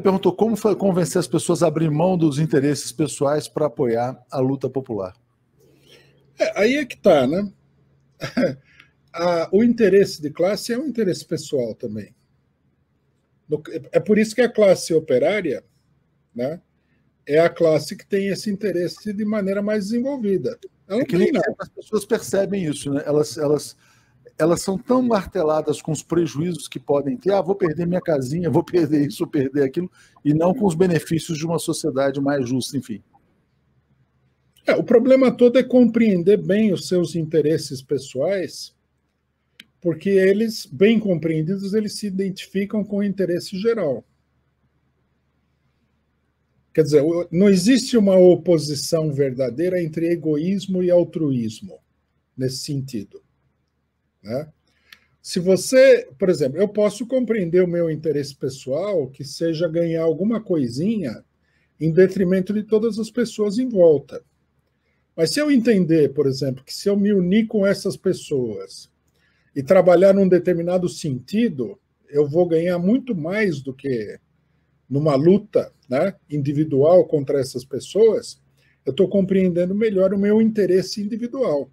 Perguntou como foi convencer as pessoas a abrir mão dos interesses pessoais para apoiar a luta popular. Aí é que está, né? O interesse de classe é um interesse pessoal também. É por isso que a classe operária, né, é a classe que tem esse interesse de maneira mais desenvolvida. Ela não tem, não. As pessoas percebem isso, né? Elas são tão marteladas com os prejuízos que podem ter. Vou perder minha casinha, vou perder isso, vou perder aquilo, e não com os benefícios de uma sociedade mais justa, enfim. O problema todo é compreender bem os seus interesses pessoais, porque eles, bem compreendidos, eles se identificam com o interesse geral. Quer dizer, não existe uma oposição verdadeira entre egoísmo e altruísmo, nesse sentido. Né? Se você, por exemplo, eu posso compreender o meu interesse pessoal, que seja ganhar alguma coisinha em detrimento de todas as pessoas em volta. Mas se eu entender, por exemplo, que se eu me unir com essas pessoas e trabalhar num determinado sentido, eu vou ganhar muito mais do que numa luta, né, individual contra essas pessoas, eu estou compreendendo melhor o meu interesse individual.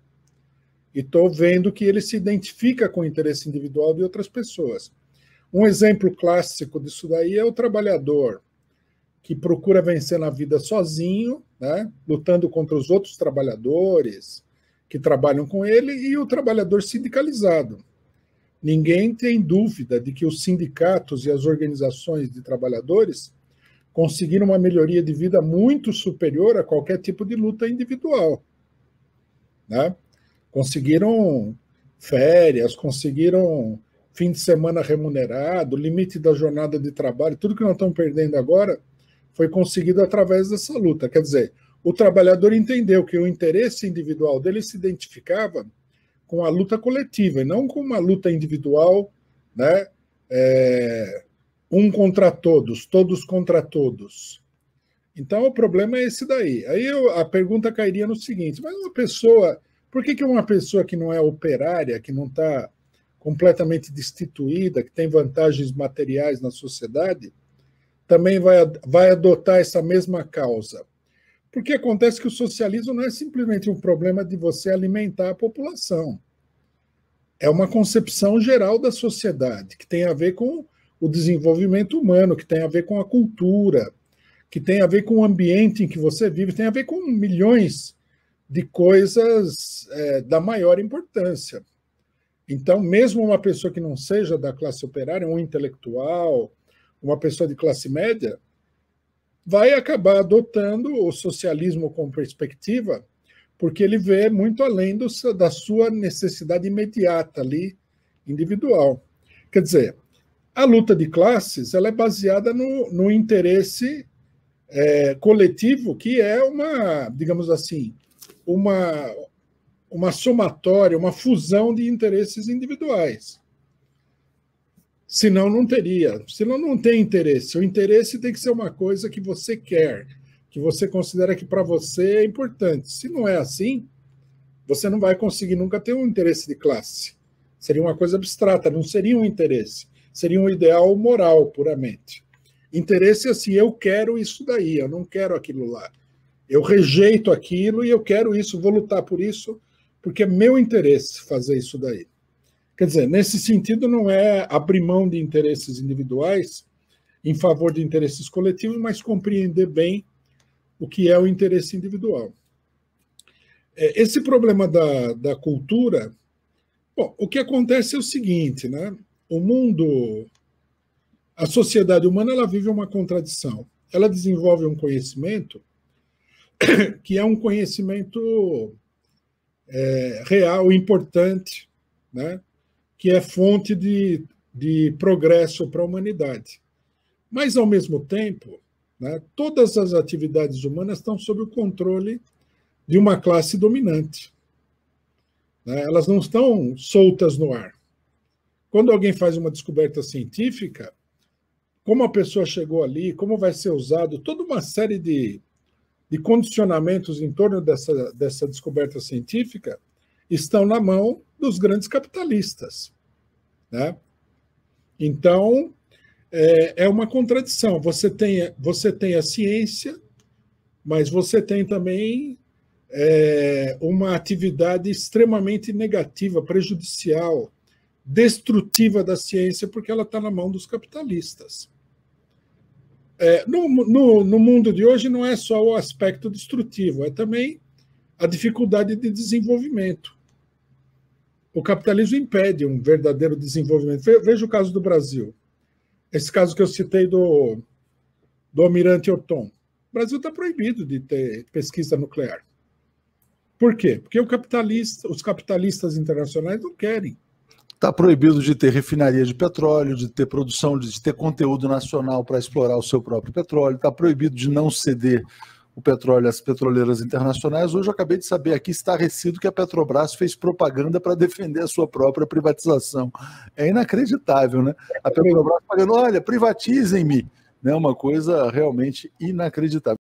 E estou vendo que ele se identifica com o interesse individual de outras pessoas. Um exemplo clássico disso daí é o trabalhador que procura vencer na vida sozinho, né, lutando contra os outros trabalhadores que trabalham com ele, e o trabalhador sindicalizado. Ninguém tem dúvida de que os sindicatos e as organizações de trabalhadores conseguiram uma melhoria de vida muito superior a qualquer tipo de luta individual. Né? Conseguiram férias, conseguiram fim de semana remunerado, limite da jornada de trabalho, tudo que nós estamos perdendo agora foi conseguido através dessa luta. Quer dizer, o trabalhador entendeu que o interesse individual dele se identificava com a luta coletiva, e não com uma luta individual, né? Um contra todos, todos contra todos. Então, o problema é esse daí. Aí a pergunta cairia no seguinte, mas uma pessoa, por que uma pessoa que não é operária, que não está completamente destituída, que tem vantagens materiais na sociedade, também vai adotar essa mesma causa? Porque acontece que o socialismo não é simplesmente um problema de você alimentar a população. É uma concepção geral da sociedade, que tem a ver com o desenvolvimento humano, que tem a ver com a cultura, que tem a ver com o ambiente em que você vive, tem a ver com milhões de coisas da maior importância. Então, mesmo uma pessoa que não seja da classe operária, um intelectual, uma pessoa de classe média, vai acabar adotando o socialismo com perspectiva, porque ele vê muito além da sua necessidade imediata ali, individual. Quer dizer, a luta de classes ela é baseada no interesse coletivo, que é uma, digamos assim, uma somatória, uma fusão de interesses individuais. Senão não teria, senão não tem interesse. O interesse tem que ser uma coisa que você quer, que você considera que para você é importante. Se não é assim, você não vai conseguir nunca ter um interesse de classe. Seria uma coisa abstrata, não seria um interesse. Seria um ideal moral, puramente. Interesse é assim, eu quero isso daí, eu não quero aquilo lá. Eu rejeito aquilo e eu quero isso, vou lutar por isso, porque é meu interesse fazer isso daí. Quer dizer, nesse sentido, não é abrir mão de interesses individuais em favor de interesses coletivos, mas compreender bem o que é o interesse individual. Esse problema da cultura, bom, o que acontece é o seguinte, né? O mundo, a sociedade humana, ela vive uma contradição. Ela desenvolve um conhecimento que é um conhecimento real, importante, né? Que é fonte de progresso para a humanidade. Mas, ao mesmo tempo, né, todas as atividades humanas estão sob o controle de uma classe dominante. Né? Elas não estão soltas no ar. Quando alguém faz uma descoberta científica, como a pessoa chegou ali, como vai ser usado, toda uma série de condicionamentos em torno dessa descoberta científica estão na mão dos grandes capitalistas. Né? Então, é uma contradição. Você tem a ciência, mas você tem também uma atividade extremamente negativa, prejudicial, destrutiva da ciência, porque ela está na mão dos capitalistas. No mundo de hoje não é só o aspecto destrutivo, é também a dificuldade de desenvolvimento. O capitalismo impede um verdadeiro desenvolvimento. Veja o caso do Brasil. Esse caso que eu citei do Almirante Othon. O Brasil está proibido de ter pesquisa nuclear. Por quê? Porque os capitalistas internacionais não querem. Está proibido de ter refinaria de petróleo, de ter produção, de ter conteúdo nacional para explorar o seu próprio petróleo. Está proibido de não ceder o petróleo às petroleiras internacionais. Hoje eu acabei de saber aqui, estarrecido, que a Petrobras fez propaganda para defender a sua própria privatização. É inacreditável, né? A Petrobras falando, olha, privatizem-me. Né? Uma coisa realmente inacreditável.